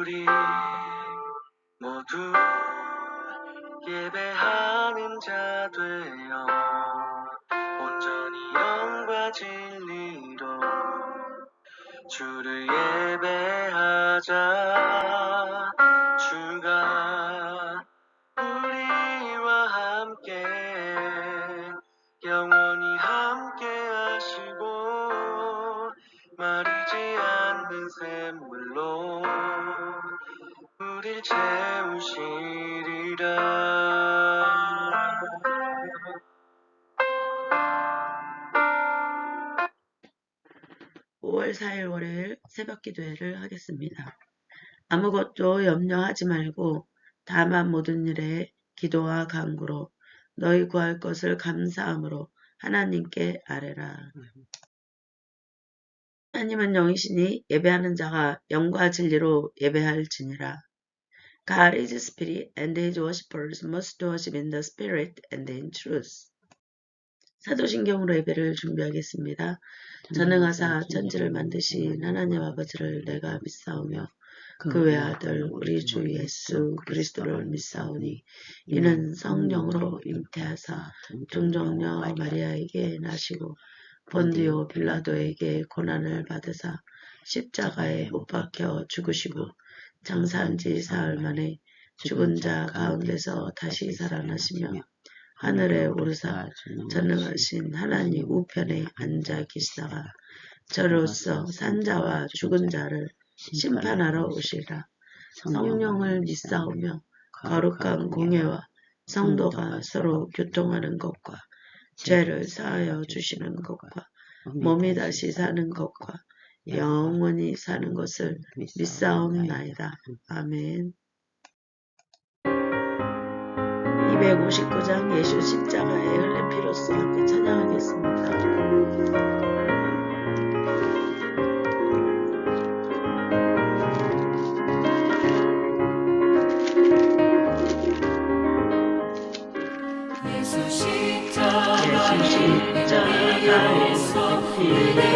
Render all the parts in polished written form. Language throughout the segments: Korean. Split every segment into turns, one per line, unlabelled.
우리 모두 예배하는 자 되어 온전히 영과 진리로 주를 예배하자. 주가 우리와 함께 영원히 함께 하시고 마르지 않는 샘물로 우릴 채우시리라.
5월 4일 월요일 새벽기도회를 하겠습니다. 아무것도 염려하지 말고 다만 모든 일에 기도와 간구로 너희 구할 것을 감사함으로 하나님께 아뢰라. 하나님은 영이시니 예배하는 자가 영과 진리로 예배할지니라. God is spirit and his worshippers must worship in the spirit and in truth. 사도신경으로 예배를 준비하겠습니다. 전능하사 천지를 만드신 하나님 아버지를 내가 믿사오며 그 외아들 우리 주 예수 그리스도를 믿사오니 이는 성령으로 잉태하사 종정녀 마리아에게 나시고 본디오 빌라도에게 고난을 받으사 십자가에 못 박혀 죽으시고 장사한 지 사흘 만에 죽은 자 가운데서 다시 살아나시며 하늘에 오르사 전능하신 하나님 우편에 앉아 계시다가 저로서 산자와 죽은 자를 심판하러 오시리라. 성령을 믿사오며 거룩한 공예와 성도가 서로 교통하는 것과 죄를 사하여 주시는 것과 몸이 다시 사는 것과 영원히 사는 것을 믿사옵나이다. 아멘. 259장 예수 십자가에 흘린 피로써 함께 찬양하겠습니다. 예수 십자가에 흘린 피로써 십자가에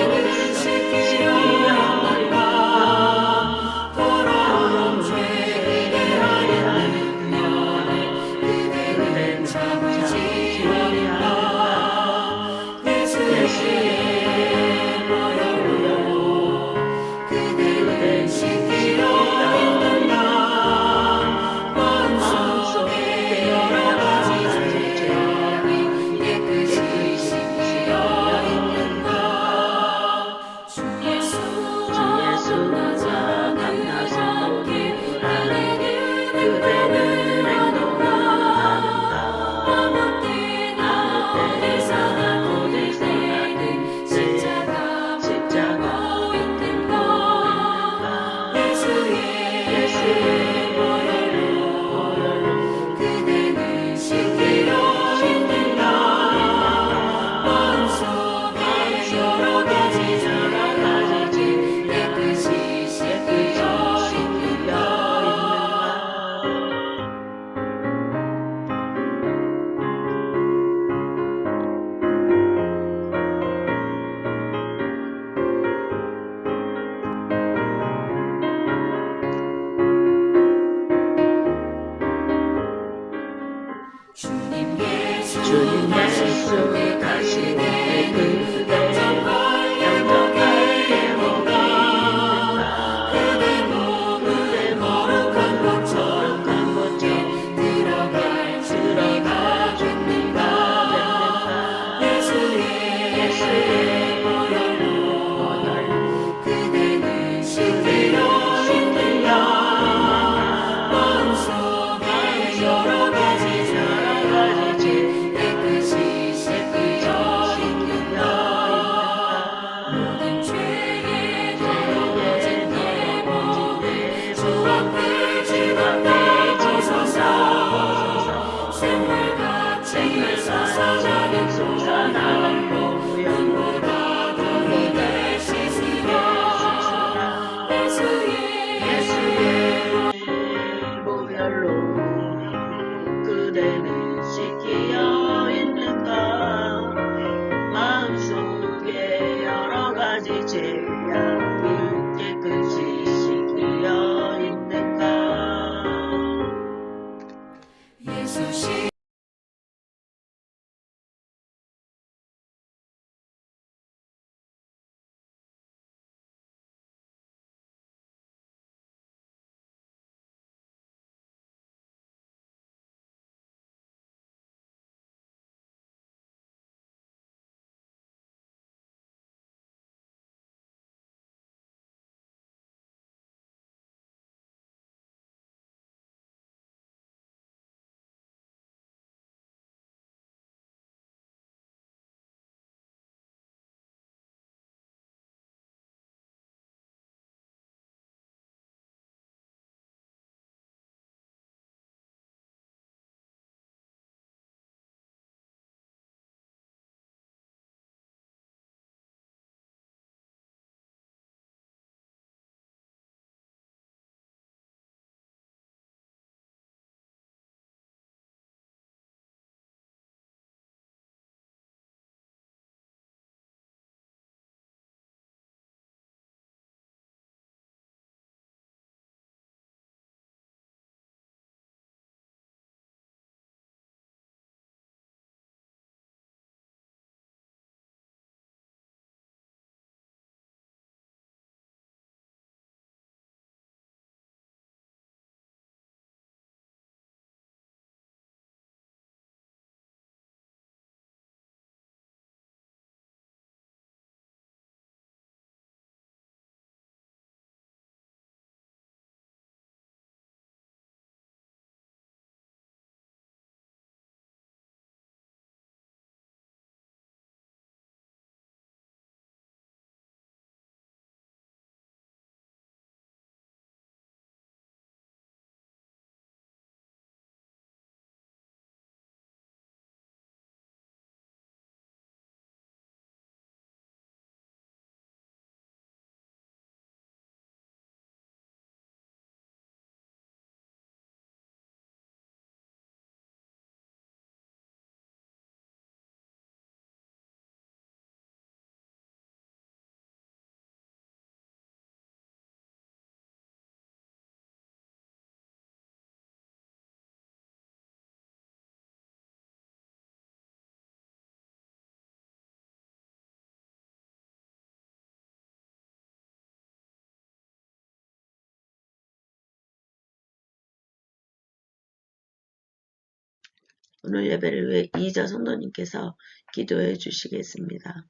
오늘 예배를 위해 이희자 성도님께서 기도해 주시겠습니다.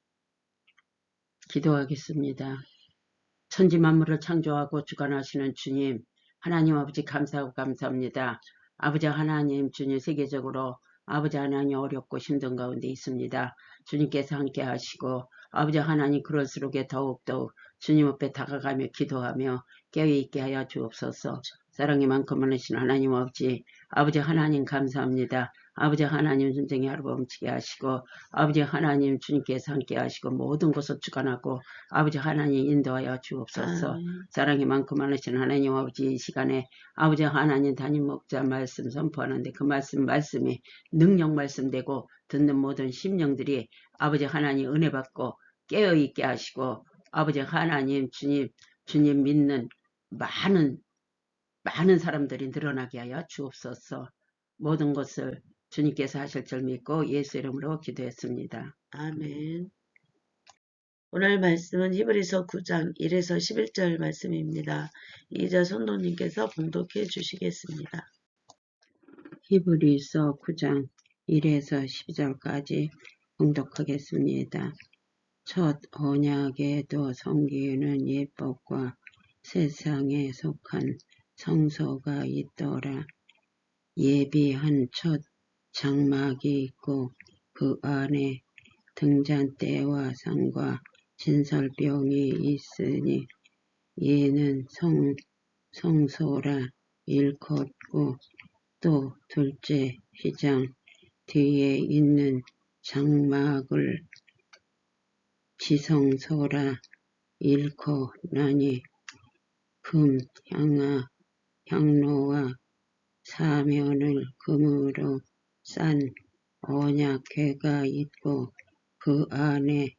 기도하겠습니다. 천지 만물을 창조하고 주관하시는 주님, 하나님 아버지 감사하고 감사합니다. 아버지 하나님, 주님 세계적으로 아버지 하나님 어렵고 힘든 가운데 있습니다. 주님께서 함께 하시고 아버지 하나님 그럴수록 더욱더욱 주님 앞에 다가가며 기도하며 깨어있게 하여 주옵소서. 사랑이 많고 많으신 하나님 아버지 하나님 감사합니다. 아버지 하나님 전쟁의 하루 멈추게 하시고 아버지 하나님 주님께서 함께 하시고 모든 것을 주관하고 아버지 하나님 인도하여 주옵소서.
아멘.
사랑이 많고 많으신 하나님 아버지 이 시간에 아버지 하나님 담임 목자 말씀 선포하는데 그 말씀이 능력 말씀되고 듣는 모든 심령들이 아버지 하나님 은혜 받고 깨어있게 하시고 아버지 하나님 주님 믿는 많은 사람들이 늘어나게 하여 주옵소서. 모든 것을 주님께서 하실 줄 믿고 예수 이름으로 기도했습니다.
아멘. 오늘 말씀은 히브리서 9장 1에서 11절 말씀입니다. 이희자 성도님께서 봉독해 주시겠습니다.
히브리서 9장 1에서 12절까지 봉독하겠습니다. 첫 언약에도 섬기는 예법과 세상에 속한 성소가 있더라. 예비한 첫 장막이 있고 그 안에 등잔대와 상과 진설병이 있으니 얘는 성소라 일컫고 또 둘째 휘장 뒤에 있는 장막을 지성소라 일컫나니 금 향로와 사면을 금으로 싼 언약궤가 있고 그 안에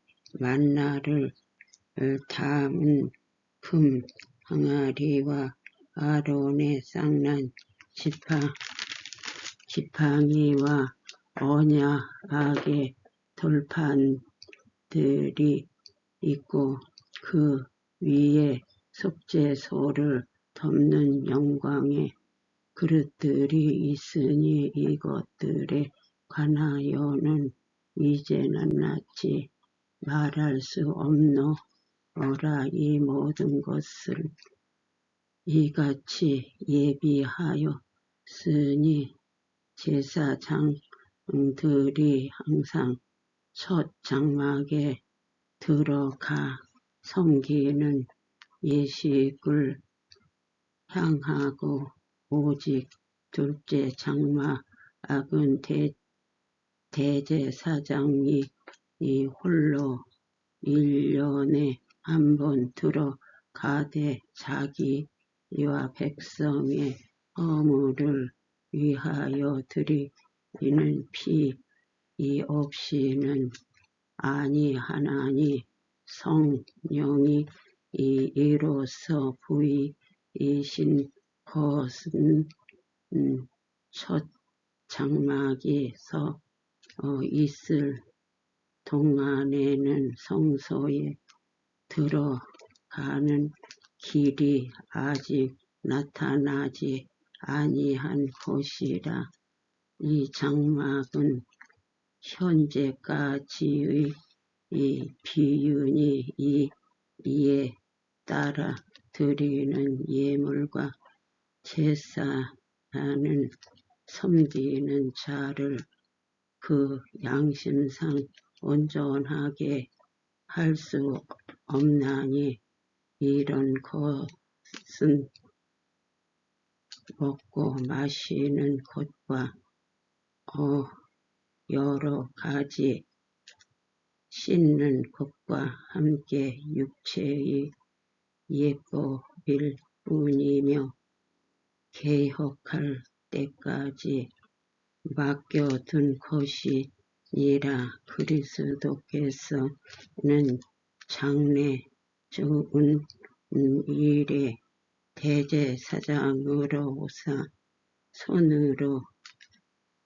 만나를 담은 금 항아리와 아론의 쌍난 지팡이와 언약의 돌판들이 있고 그 위에 속죄소를 덮는 영광의 그릇들이 있으니 이것들에 관하여는 이제는 낫지 말할 수 없노라. 이 모든 것을 이같이 예비하였으니 제사장들이 항상 첫 장막에 들어가 섬기는 예식을 향하고 오직 둘째 장막은 대제사장이 홀로 1년에 한 번 들어가되 자기와 백성의 허물을 위하여 드리는 피 없이는 아니하나니 성령이 이로써 부이신 것은 첫 장막이 서 있을 동안에는 성소에 들어가는 길이 아직 나타나지 아니한 것이라. 이 장막은 현재까지의 비유니 이에 따라 드리는 예물과 제사는 섬기는 자를 그 양심상 온전하게 할 수 없나니 이런 것은 먹고 마시는 것과 여러 가지 씻는 것과 함께 육체의 예법일 뿐이며 개혁할 때까지 맡겨둔 것이니라. 그리스도께서는 장래 좋은 일에 대제사장으로서 손으로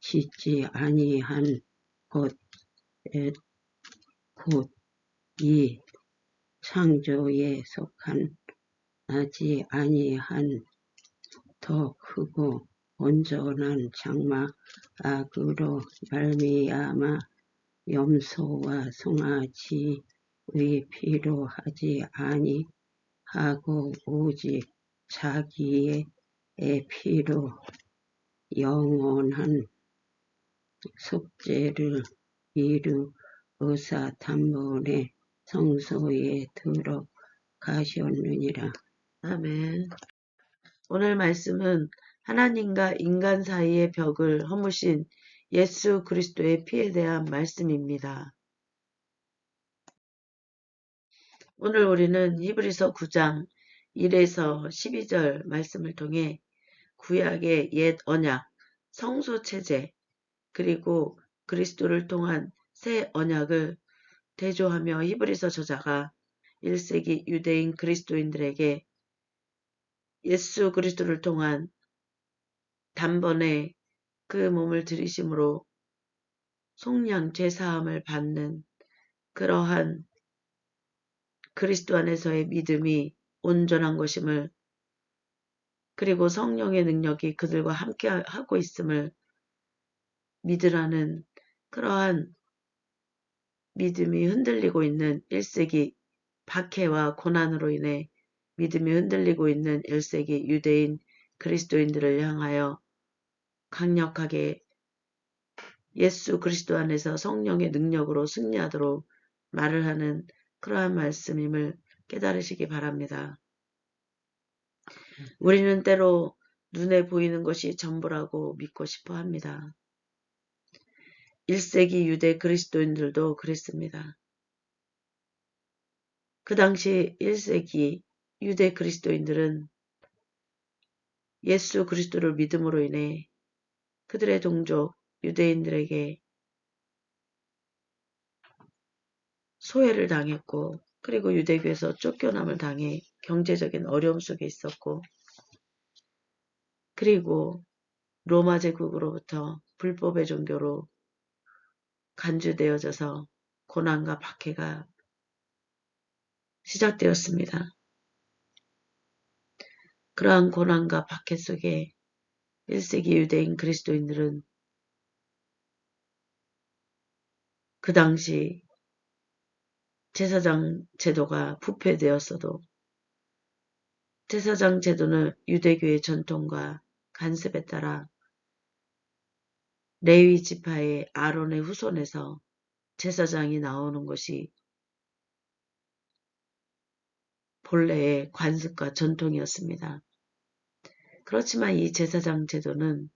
짓지 아니한 곧 이 창조에 속한 나지 아니한 더 크고 온전한 장막으로 말미암아 염소와 송아지의 피로 하지 아니하고 오직 자기의 피로 영원한 속죄를 이루어사 단번에 성소에 들어가셨느니라.
아멘. 오늘 말씀은 하나님과 인간 사이의 벽을 허무신 예수 그리스도의 피에 대한 말씀입니다. 오늘 우리는 히브리서 9장 1에서 12절 말씀을 통해 구약의 옛 언약, 성소 체제, 그리고 그리스도를 통한 새 언약을 대조하며 히브리서 저자가 1세기 유대인 그리스도인들에게 예수 그리스도를 통한 단번에 그 몸을 들이심으로 속량 죄사함을 받는 그러한 그리스도 안에서의 믿음이 온전한 것임을, 그리고 성령의 능력이 그들과 함께 하고 있음을 믿으라는 그러한 믿음이 흔들리고 있는 1세기 박해와 고난으로 인해 믿음이 흔들리고 있는 1세기 유대인 그리스도인들을 향하여 강력하게 예수 그리스도 안에서 성령의 능력으로 승리하도록 말을 하는 그러한 말씀임을 깨달으시기 바랍니다. 우리는 때로 눈에 보이는 것이 전부라고 믿고 싶어 합니다. 1세기 유대 그리스도인들도 그랬습니다. 그 당시 1세기 유대 그리스도인들은 예수 그리스도를 믿음으로 인해 그들의 동족 유대인들에게 소외를 당했고, 그리고 유대교에서 쫓겨남을 당해 경제적인 어려움 속에 있었고, 그리고 로마 제국으로부터 불법의 종교로 간주되어져서 고난과 박해가 시작되었습니다. 그러한 고난과 박해 속에 1세기 유대인 그리스도인들은 그 당시 제사장 제도가 부패되었어도 제사장 제도는 유대교의 전통과 간습에 따라 레위 지파의 아론의 후손에서 제사장이 나오는 것이 본래의 관습과 전통이었습니다. 그렇지만 이 제사장 제도는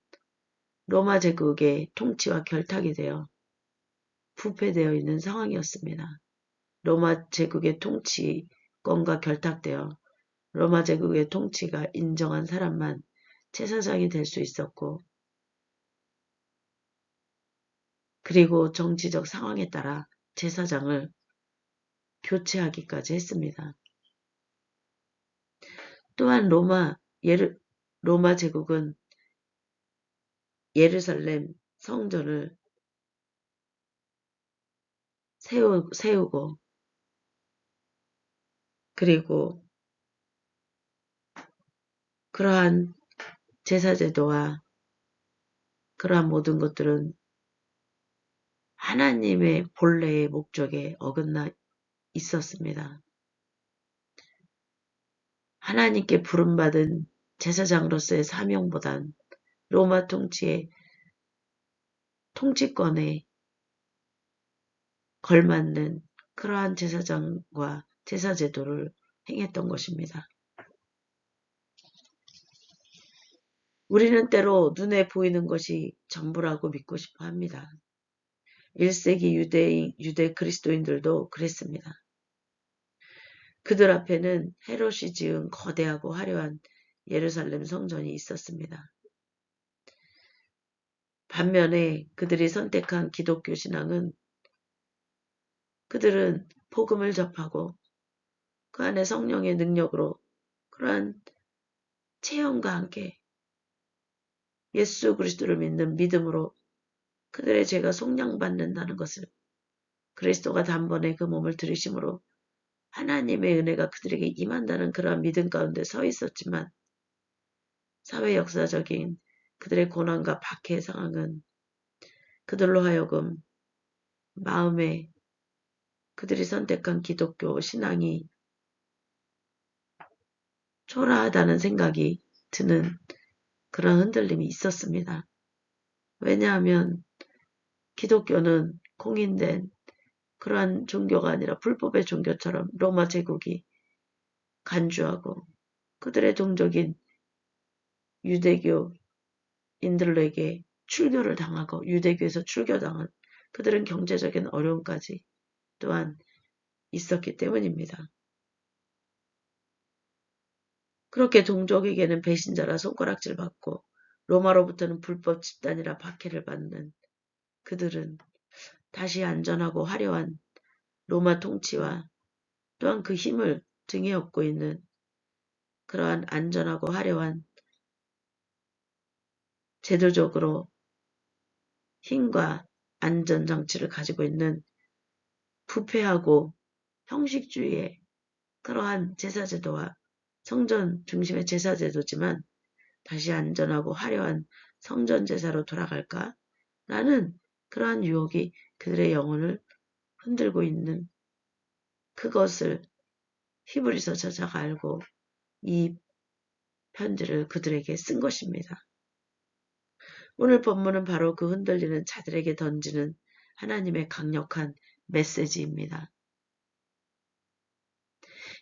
로마 제국의 통치와 결탁이 되어 부패되어 있는 상황이었습니다. 로마 제국의 통치권과 결탁되어 로마 제국의 통치가 인정한 사람만 제사장이 될 수 있었고, 그리고 정치적 상황에 따라 제사장을 교체하기까지 했습니다. 또한 로마 제국은 예루살렘 성전을 세우고, 그리고 그러한 제사제도와 그러한 모든 것들은 하나님의 본래의 목적에 어긋나 있었습니다. 하나님께 부름받은 제사장으로서의 사명보단 로마 통치의 통치권에 걸맞는 그러한 제사장과 제사제도를 행했던 것입니다. 우리는 때로 눈에 보이는 것이 전부라고 믿고 싶어 합니다. 1세기 유대 그리스도인들도 그랬습니다. 그들 앞에는 헤롯이 지은 거대하고 화려한 예루살렘 성전이 있었습니다. 반면에 그들이 선택한 기독교 신앙은 그들은 복음을 접하고 그 안에 성령의 능력으로 그러한 체험과 함께 예수 그리스도를 믿는 믿음으로 그들의 죄가 속량받는다는 것을, 그리스도가 단번에 그 몸을 들이심으로 하나님의 은혜가 그들에게 임한다는 그러한 믿음 가운데 서 있었지만, 사회 역사적인 그들의 고난과 박해의 상황은 그들로 하여금 마음에 그들이 선택한 기독교 신앙이 초라하다는 생각이 드는 그런 흔들림이 있었습니다. 왜냐하면 기독교는 공인된 그러한 종교가 아니라 불법의 종교처럼 로마 제국이 간주하고 그들의 동족인 유대교인들에게 출교를 당하고 유대교에서 출교당한 그들은 경제적인 어려움까지 또한 있었기 때문입니다. 그렇게 동족에게는 배신자라 손가락질 받고 로마로부터는 불법 집단이라 박해를 받는 그들은 다시 안전하고 화려한 로마 통치와 또한 그 힘을 등에 업고 있는 그러한 안전하고 화려한 제도적으로 힘과 안전장치를 가지고 있는 부패하고 형식주의의 그러한 제사제도와 성전 중심의 제사제도지만 다시 안전하고 화려한 성전제사로 돌아갈까? 라는 그러한 유혹이 그들의 영혼을 흔들고 있는 그것을 히브리서 저자가 알고 이 편지를 그들에게 쓴 것입니다. 오늘 본문은 바로 그 흔들리는 자들에게 던지는 하나님의 강력한 메시지입니다.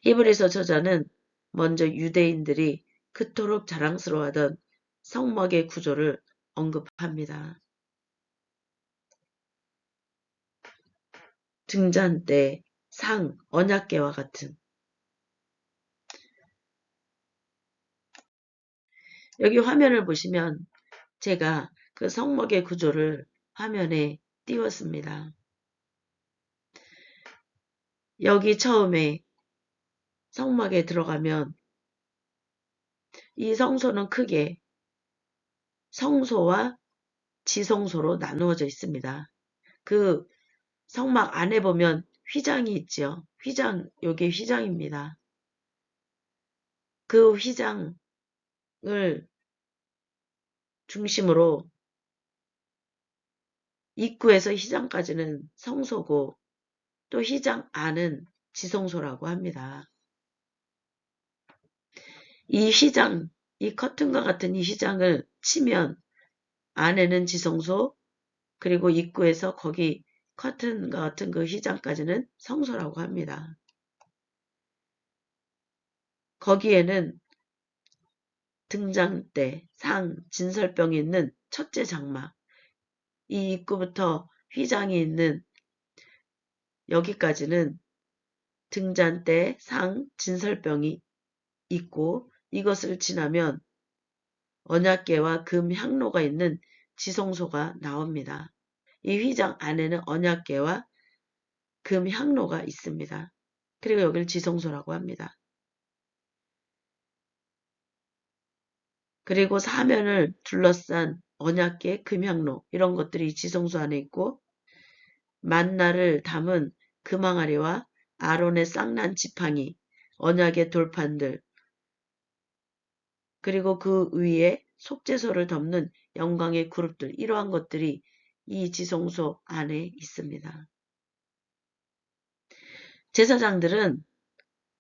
히브리서 저자는 먼저 유대인들이 그토록 자랑스러워하던 성막의 구조를 언급합니다. 등잔대, 상, 언약궤와 같은 여기 화면을 보시면 제가 그 성막의 구조를 화면에 띄웠습니다. 여기 처음에 성막에 들어가면 이 성소는 크게 성소와 지성소로 나누어져 있습니다. 그 성막 안에 보면 휘장이 있죠. 휘장, 요게 휘장입니다. 그 휘장을 중심으로 입구에서 휘장까지는 성소고 또 휘장 안은 지성소라고 합니다. 이 휘장, 이 커튼과 같은 이 휘장을 치면 안에는 지성소 그리고 입구에서 거기 커튼과 같은 그 휘장까지는 성소라고 합니다. 거기에는 등잔대, 상, 진설병이 있는 첫째 장막, 이 입구부터 휘장이 있는 여기까지는 등잔대, 상, 진설병이 있고 이것을 지나면 언약궤와 금 향로가 있는 지성소가 나옵니다. 이 휘장 안에는 언약궤와 금 향로가 있습니다. 그리고 여기를 지성소라고 합니다. 그리고 사면을 둘러싼 언약궤, 금향로 이런 것들이 지성소 안에 있고 만나를 담은 금항아리와 아론의 쌍난 지팡이, 언약의 돌판들 그리고 그 위에 속죄소를 덮는 영광의 그룹들 이러한 것들이 이 지성소 안에 있습니다. 제사장들은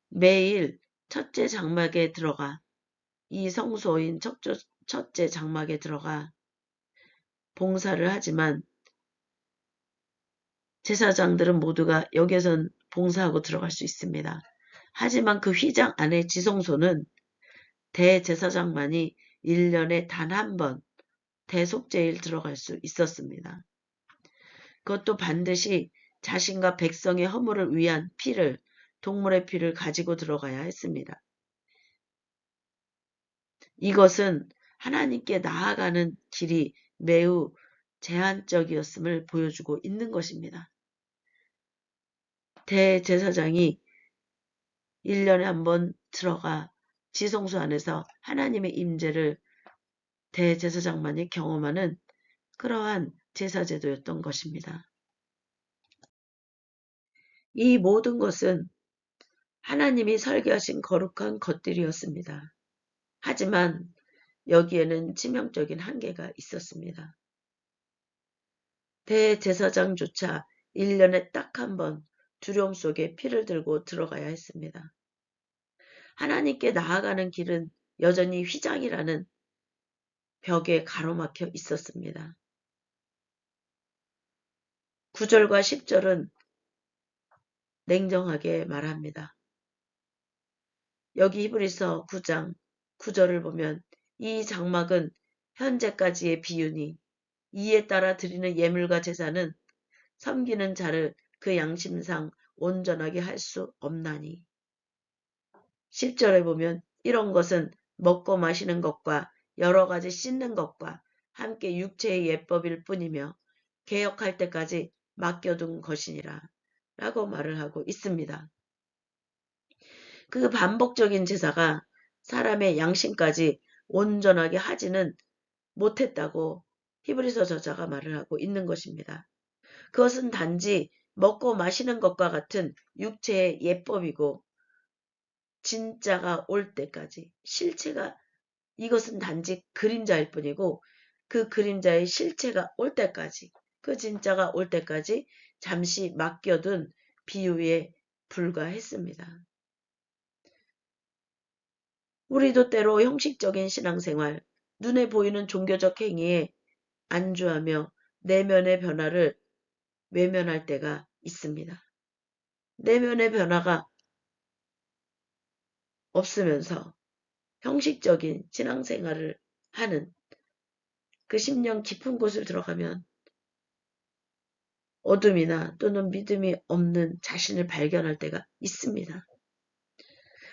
매일 첫째 장막에 들어가 이 성소인 첫째 장막에 들어가 봉사를 하지만 제사장들은 모두가 여기에선 봉사하고 들어갈 수 있습니다. 하지만 그 휘장 안의 지성소는 대제사장만이 1년에 단 한 번 대속죄일 들어갈 수 있었습니다. 그것도 반드시 자신과 백성의 허물을 위한 피를, 동물의 피를 가지고 들어가야 했습니다. 이것은 하나님께 나아가는 길이 매우 제한적이었음을 보여주고 있는 것입니다. 대제사장이 1년에 한 번 들어가 지성소 안에서 하나님의 임재를 대제사장만이 경험하는 그러한 제사제도였던 것입니다. 이 모든 것은 하나님이 설계하신 거룩한 것들이었습니다. 하지만 여기에는 치명적인 한계가 있었습니다. 대제사장조차 1년에 딱 한 번 두려움 속에 피를 들고 들어가야 했습니다. 하나님께 나아가는 길은 여전히 휘장이라는 벽에 가로막혀 있었습니다. 9절과 10절은 냉정하게 말합니다. 여기 히브리서 9장 9절을 보면 이 장막은 현재까지의 비유니 이에 따라 드리는 예물과 제사는 섬기는 자를 그 양심상 온전하게 할 수 없나니. 10절에 보면 이런 것은 먹고 마시는 것과 여러 가지 씻는 것과 함께 육체의 예법일 뿐이며 개혁할 때까지 맡겨둔 것이니라 라고 말을 하고 있습니다. 그 반복적인 제사가 사람의 양심까지 온전하게 하지는 못했다고 히브리서 저자가 말을 하고 있는 것입니다. 그것은 단지 먹고 마시는 것과 같은 육체의 예법이고 진짜가 올 때까지 실체가 이것은 단지 그림자일 뿐이고 그 그림자의 실체가 올 때까지 그 진짜가 올 때까지 잠시 맡겨둔 비유에 불과했습니다. 우리도 때로 형식적인 신앙생활, 눈에 보이는 종교적 행위에 안주하며 내면의 변화를 외면할 때가 있습니다. 내면의 변화가 없으면서 형식적인 신앙생활을 하는 그 심령 깊은 곳을 들어가면 어둠이나 또는 믿음이 없는 자신을 발견할 때가 있습니다.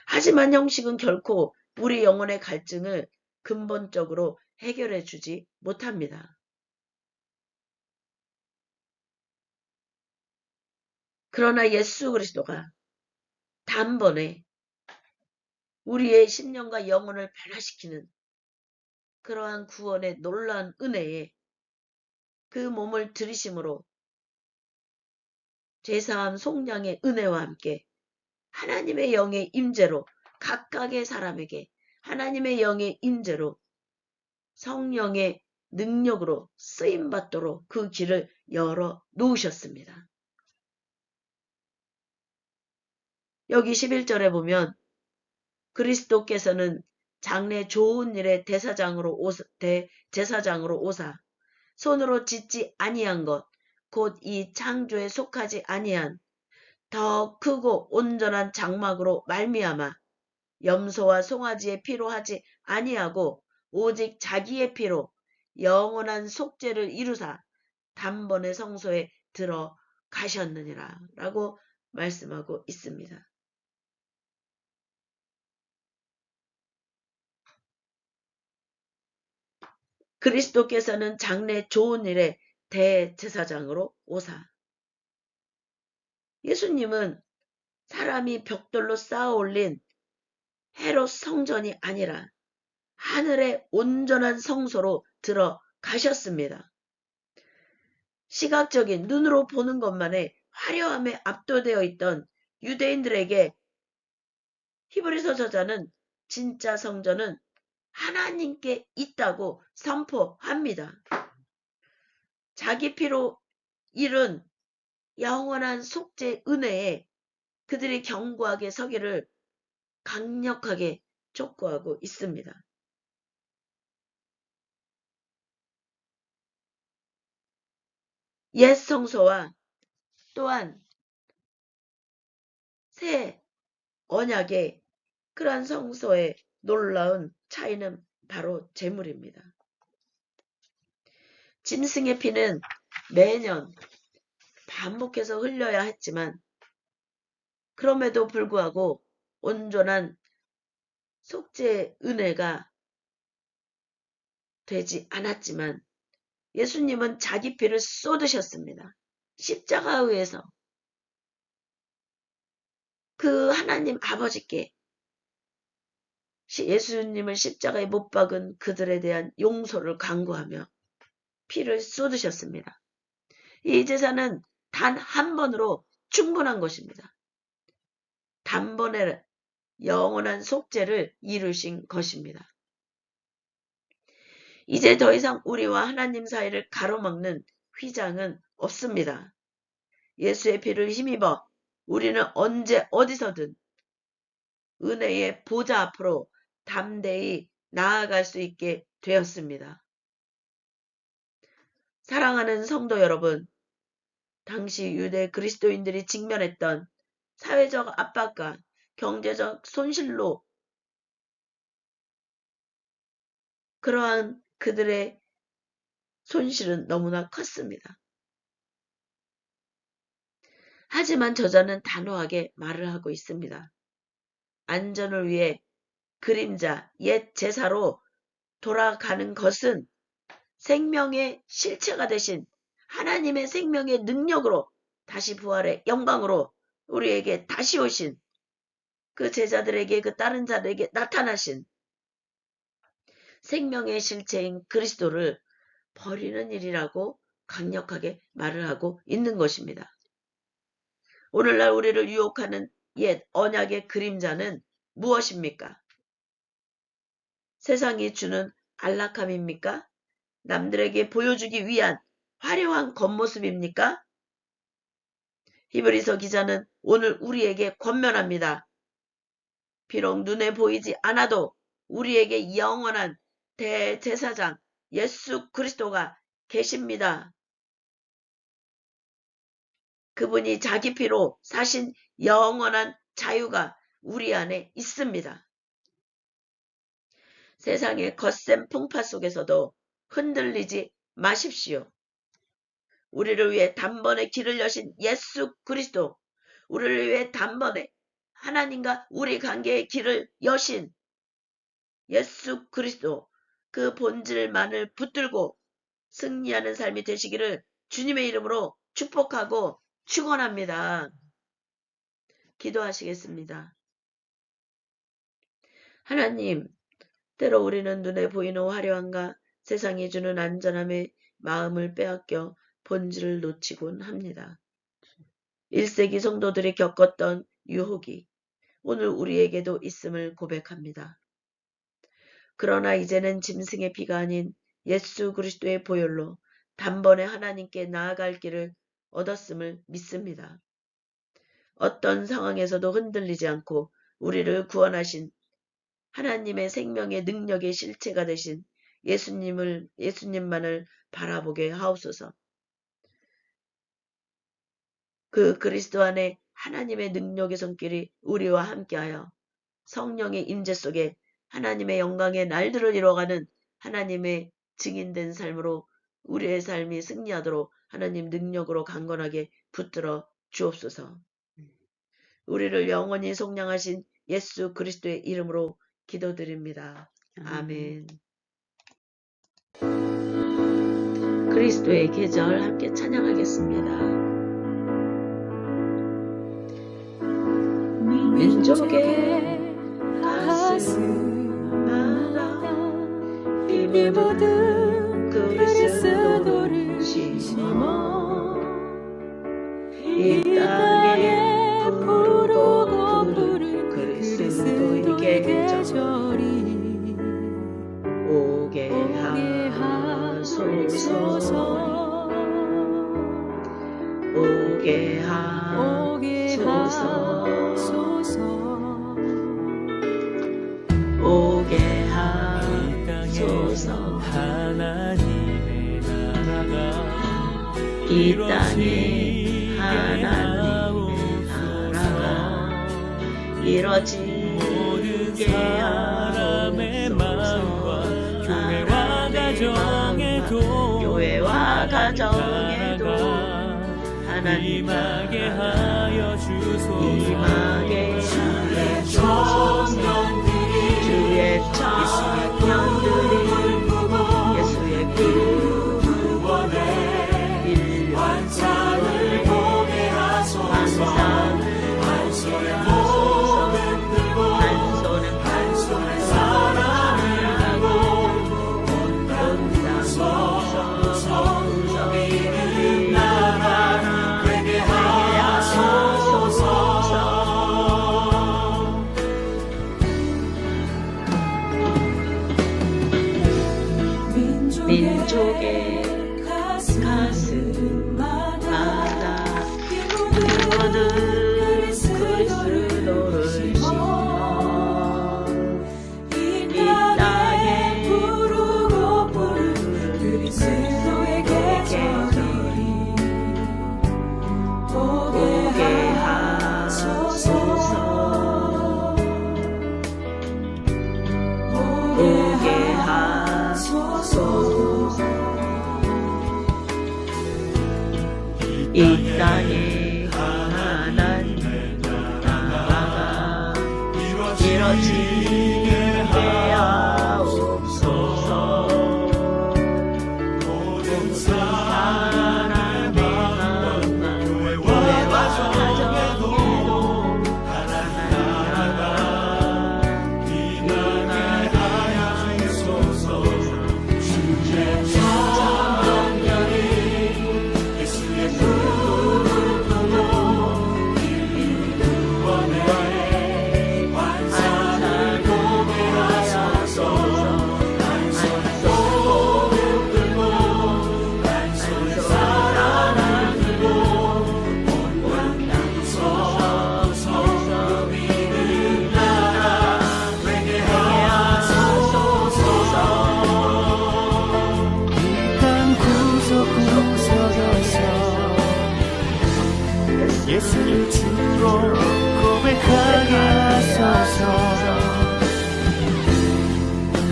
하지만 형식은 결코 우리 영혼의 갈증을 근본적으로 해결해 주지 못합니다. 그러나 예수 그리스도가 단번에 우리의 심령과 영혼을 변화시키는 그러한 구원의 놀라운 은혜에 그 몸을 들이심으로 제사함 속량의 은혜와 함께 하나님의 영의 임재로 각각의 사람에게 하나님의 영의 임재로 성령의 능력으로 쓰임받도록 그 길을 열어 놓으셨습니다. 여기 11절에 보면 그리스도께서는 장래 좋은 일의 대제사장으로 오사 손으로 짓지 아니한 것 곧 이 창조에 속하지 아니한 더 크고 온전한 장막으로 말미암아 염소와 송아지의 피로 하지 아니하고 오직 자기의 피로 영원한 속죄를 이루사 단번에 성소에 들어가셨느니라 라고 말씀하고 있습니다. 그리스도께서는 장래 좋은 일의 대제사장으로 오사 예수님은 사람이 벽돌로 쌓아 올린 헤롯 성전이 아니라 하늘의 온전한 성소로 들어가셨습니다. 시각적인 눈으로 보는 것만의 화려함에 압도되어 있던 유대인들에게 히브리서 저자는 진짜 성전은 하나님께 있다고 선포합니다. 자기 피로 이룬 영원한 속죄 은혜에 그들이 견고하게 서기를 강력하게 촉구하고 있습니다. 옛 성소와 또한 새 언약의 그러한 성소의 놀라운 차이는 바로 제물입니다. 짐승의 피는 매년 반복해서 흘려야 했지만 그럼에도 불구하고 온전한 속죄 은혜가 되지 않았지만 예수님은 자기 피를 쏟으셨습니다. 십자가의에서 그 하나님 아버지께 예수님을 십자가에 못 박은 그들에 대한 용서를 간구하며 피를 쏟으셨습니다. 이 제사는 단 한 번으로 충분한 것입니다. 단번에 영원한 속죄를 이루신 것입니다. 이제 더 이상 우리와 하나님 사이를 가로막는 휘장은 없습니다. 예수의 피를 힘입어 우리는 언제 어디서든 은혜의 보좌 앞으로 담대히 나아갈 수 있게 되었습니다. 사랑하는 성도 여러분, 당시 유대 그리스도인들이 직면했던 사회적 압박과 경제적 손실로 그러한 그들의 손실은 너무나 컸습니다. 하지만 저자는 단호하게 말을 하고 있습니다. 안전을 위해 그림자, 옛 제사로 돌아가는 것은 생명의 실체가 되신 하나님의 생명의 능력으로 다시 부활의 영광으로 우리에게 다시 오신 그 제자들에게 그 다른 자들에게 나타나신 생명의 실체인 그리스도를 버리는 일이라고 강력하게 말을 하고 있는 것입니다. 오늘날 우리를 유혹하는 옛 언약의 그림자는 무엇입니까? 세상이 주는 안락함입니까? 남들에게 보여주기 위한 화려한 겉모습입니까? 히브리서 기자는 오늘 우리에게 권면합니다. 비록 눈에 보이지 않아도 우리에게 영원한 대제사장 예수 그리스도가 계십니다. 그분이 자기 피로 사신 영원한 자유가 우리 안에 있습니다. 세상의 거센 풍파 속에서도 흔들리지 마십시오. 우리를 위해 단번에 길을 여신 예수 그리스도, 우리를 위해 단번에 하나님과 우리 관계의 길을 여신 예수 그리스도, 그 본질만을 붙들고 승리하는 삶이 되시기를 주님의 이름으로 축복하고 축원합니다. 기도하시겠습니다. 하나님, 때로 우리는 눈에 보이는 화려함과 세상이 주는 안전함에 마음을 빼앗겨 본질을 놓치곤 합니다. 1세기 성도들이 겪었던 유혹이 오늘 우리에게도 있음을 고백합니다. 그러나 이제는 짐승의 피가 아닌 예수 그리스도의 보혈로 단번에 하나님께 나아갈 길을 얻었음을 믿습니다. 어떤 상황에서도 흔들리지 않고 우리를 구원하신 하나님의 생명의 능력의 실체가 되신 예수님만을 바라보게 하옵소서. 그 그리스도 안에 하나님의 능력의 손길이 우리와 함께하여 성령의 임재 속에 하나님의 영광의 날들을 이뤄가는 하나님의 증인된 삶으로 우리의 삶이 승리하도록 하나님 능력으로 강건하게 붙들어 주옵소서. 우리를 영원히 속량하신 예수 그리스도의 이름으로 기도드립니다. 아멘. 그리스도의 계절 함께 찬양하겠습니다. 민족의 가슴 아라 비밀 모든 그리스도를 심어 이 땅에 부르고 부를 그리스도의 계절이 오게 하소서 오게 하소서 오게 하소서
하나님의 나라가
이 땅에 하나님의 나라가 이뤄지게 하소서 교회와 가정에도 하나님
임하게 하여 주소서
임하게 하여 주소서 주의 청년들이 예수의 구원의 환상을 보게 하소서 한 손은 사랑하고 온전히 나라 되게 하소서 이 땅에 하나님 나라가 이루어지게 하옵소서. 모든 사람의 마음과 교회와 가정에도 하나님 나라가 임하게 하여 주소서. 주의 성령이 예수의 꿈을 꾸고 구원의 환상을 보게 하소서. 한 손에 복음 들고 한 손에 사랑을 들고 온 땅 서서 믿는 나라 되게 하소서.
땅 구석구석에서 예수를 주로 고백하게 하소서.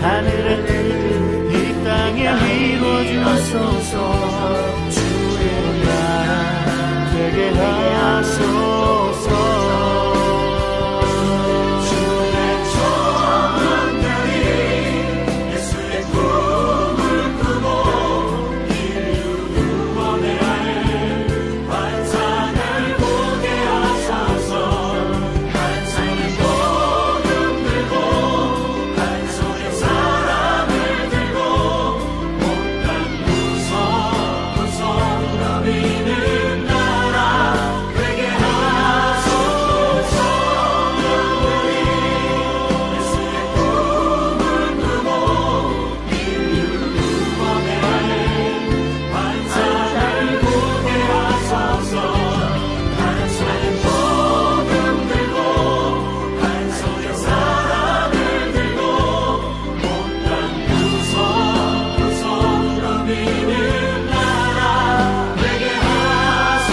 하늘의 뜻 이 땅에 이루어주소서. 주의 나라 되게 하소서. 주의 천년이 예수의 꿈을 꾸고 인류 구원의 환상을 보게 하소서. 한 손에 복음 들고 한 손에 사랑을 들고 온 땅 구석구석 믿는 나라 되게 하소서. 예수의 꿈을 꾸고 인류 구원의 환상을 보게 하소서. 한 손에 복음 들고 한 손에 사랑을 들고 온 땅 구석구석 믿는 나라 되게 하소서.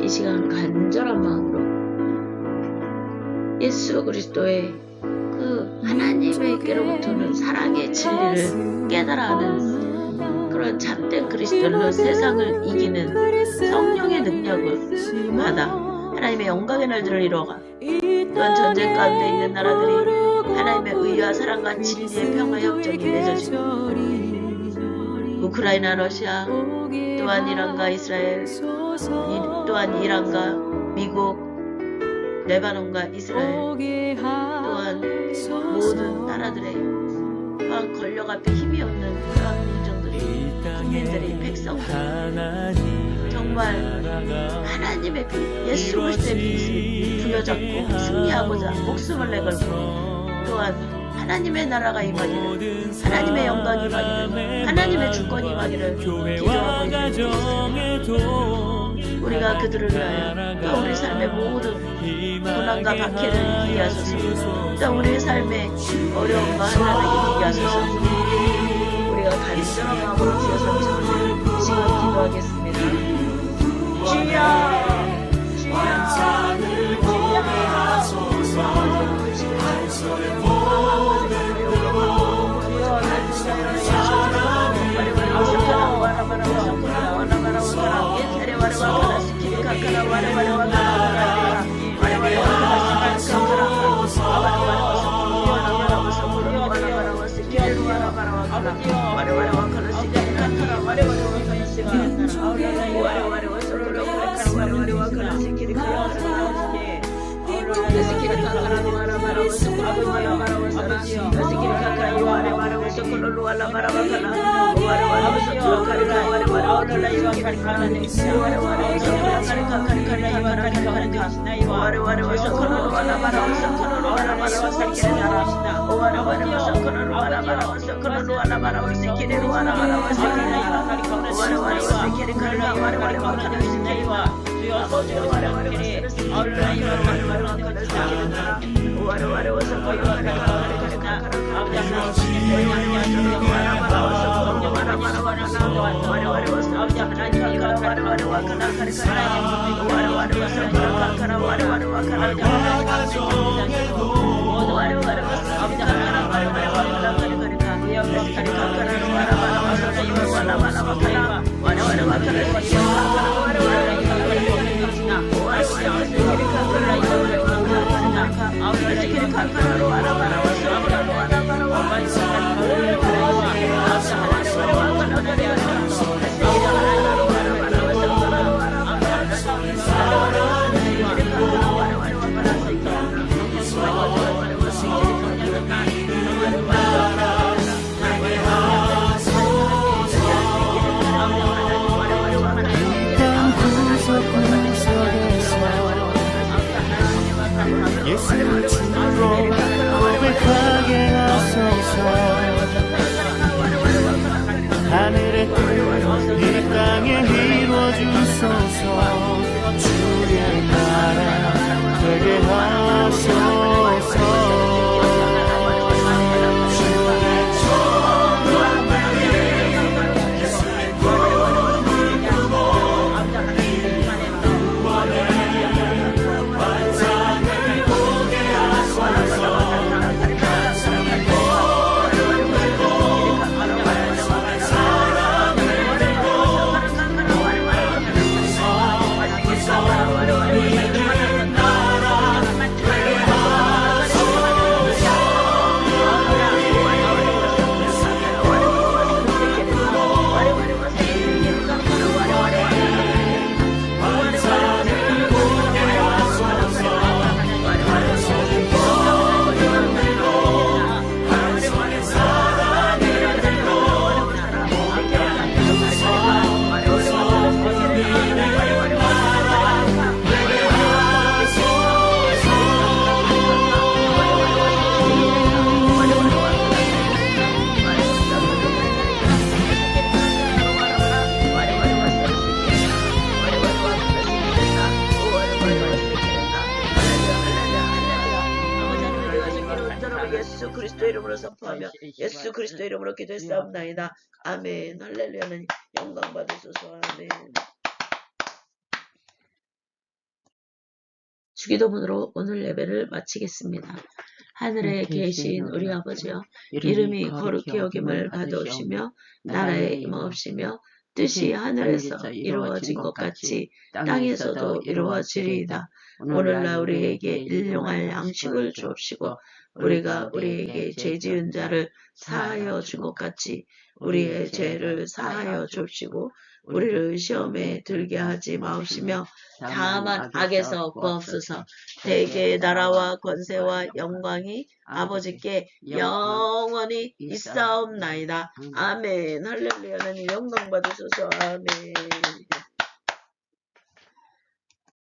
이 시간 간절한 마음으로 예수 그리스도의 그 하나님에게로부터는 사랑의 진리를 깨달아하는 그런 참된 그리스도로 세상을 이기는 성령의 능력을 받아 하나님의 영광의 날들을 이루어가 또한 전쟁 가운데 있는 나라들이 하나님의 의와 사랑과 진리의 평화 협정이 맺어지고 우크라이나, 러시아, 또한 이란과 이스라엘, 또한 이란과 미국, 레바논과 이스라엘, 또한 모든 나라들의 또한 권력 앞에 힘이 없는 그런 민족들이, 국민들이, 백성들이 정말 하나님의 빛, 예수 그리스도의 빛을 부여잡고 승리하고자 목숨을 내걸고 또한 하나님의 나라가 임하기를, 하나님의 영광이 임하기를, 하나님의 주권이 임하기를 기도하고 있는 우리가 그들을 위하여 또 우리 삶의 모든 고난과 박해를 이기게 하소서. 또 우리의 삶의 어려움과 하나님을 이기게 하소서. 우리가 간절한 마음으로 주여서 이 시간 기도하겠습니다. 주여, 주여,
예수 주로 고백하게 하소서. 하늘의 뜻이 땅에 이루어 주소서. 주의 나라 되게 하소서.
예수 그리스도 이름으로 선포하며 예수 그리스도 이름으로 기도했사옵나이다. 아멘. 할렐루야는 영광 받으소서. 아멘. 주기도문으로 오늘 예배를 마치겠습니다. 하늘에 계신 우리 아버지여, 이름이 거룩히 여김을 받으시며 나라에 임하옵시며 뜻이 하늘에서 이루어진 것 같이 땅에서도 이루어지리이다. 오늘날 우리에게 일용할 양식을 주옵시고 우리가 우리에게 죄 지은 자를 사하여 준 것 같이 우리의 죄를 사하여 주옵시고 우리를 시험에 들게 하지 마옵시며 다만 악에서 구하옵소서. 대개의 나라와 권세와 영광이 아버지께 영원히 있사옵나이다. 아멘. 할렐루야. 하나님 영광 받으소서. 아멘.